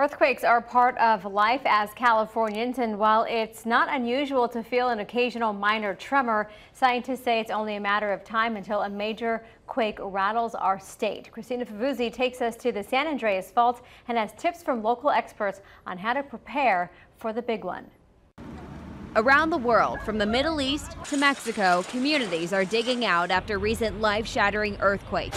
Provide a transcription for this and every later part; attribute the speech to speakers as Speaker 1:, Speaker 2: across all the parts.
Speaker 1: Earthquakes are part of life as Californians, and while it's not unusual to feel an occasional minor tremor, scientists say it's only a matter of time until a major quake rattles our state. Christina Favuzzi takes us to the San Andreas Fault and has tips from local experts on how to prepare for the big one.
Speaker 2: Around the world, from the Middle East to Mexico, communities are digging out after recent life-shattering earthquakes.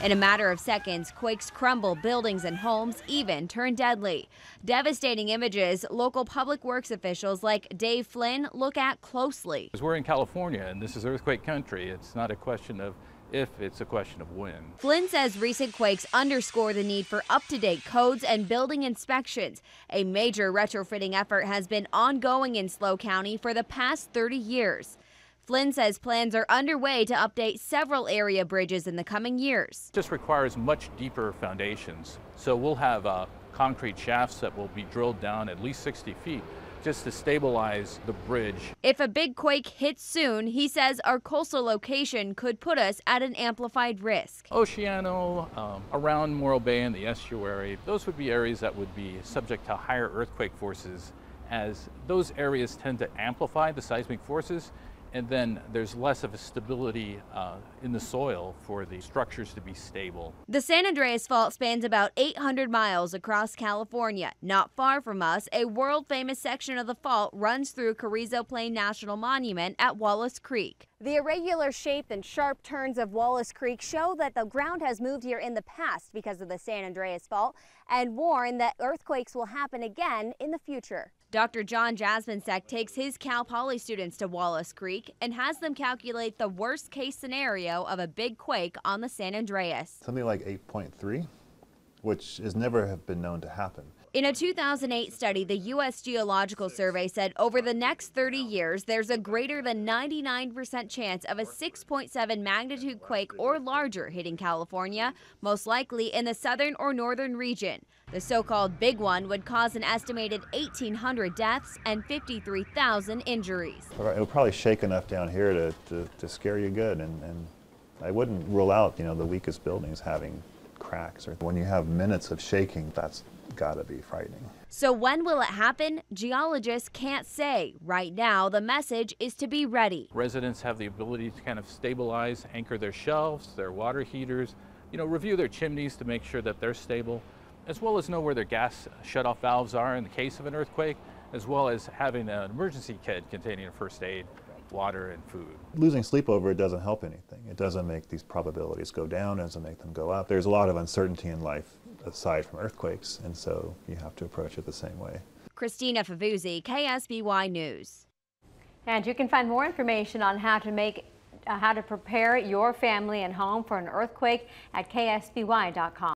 Speaker 2: In a matter of seconds, quakes crumble buildings and homes, even turn deadly. Devastating images local public works officials like Dave Flynn look at closely.
Speaker 3: We're in California, and this is earthquake country. It's not a question of if, it's a question of when.
Speaker 2: Flynn says recent quakes underscore the need for up-to-date codes and building inspections. A major retrofitting effort has been ongoing in SLO County for the past 30 years. Flynn says plans are underway to update several area bridges in the coming years.
Speaker 3: It just requires much deeper foundations. So we'll have concrete shafts that will be drilled down at least 60 feet just to stabilize the bridge.
Speaker 2: If a big quake hits soon, he says our coastal location could put us at an amplified risk.
Speaker 3: Oceano, around Morro Bay and the estuary, those would be areas that would be subject to higher earthquake forces, as those areas tend to amplify the seismic forces, and then there's less of a stability in the soil for the structures to be stable.
Speaker 2: The San Andreas Fault spans about 800 miles across California. Not far from us, a world-famous section of the fault runs through Carrizo Plain National Monument at Wallace Creek. The irregular shape and sharp turns of Wallace Creek show that the ground has moved here in the past because of the San Andreas Fault and warn that earthquakes will happen again in the future. Dr. John Jasminsek takes his Cal Poly students to Wallace Creek and has them calculate the worst case scenario of a big quake on the San Andreas.
Speaker 4: Something like 8.3, which has never have been known to happen.
Speaker 2: In a 2008 study, the U.S. Geological Survey said over the next 30 years, there's a greater than 99% chance of a 6.7 magnitude quake or larger hitting California, most likely in the southern or northern region. The so-called big one would cause an estimated 1,800 deaths and 53,000 injuries.
Speaker 4: It would probably shake enough down here to scare you good, and I wouldn't rule out, the weakest buildings having cracks. Or when you have minutes of shaking, that's gotta be frightening.
Speaker 2: So when will it happen? Geologists can't say. Right now, the message is to be ready.
Speaker 3: Residents have the ability to kind of stabilize, anchor their shelves, their water heaters, review their chimneys to make sure that they're stable, as well as know where their gas shutoff valves are in the case of an earthquake, as well as having an emergency kit containing first aid, water, and food.
Speaker 4: Losing sleep over it doesn't help anything. It doesn't make these probabilities go down, it doesn't make them go up. There's a lot of uncertainty in life aside from earthquakes, and so you have to approach it the same way.
Speaker 2: Christina Favuzzi, KSBY News.
Speaker 1: And you can find more information on how to prepare your family and home for an earthquake at ksby.com.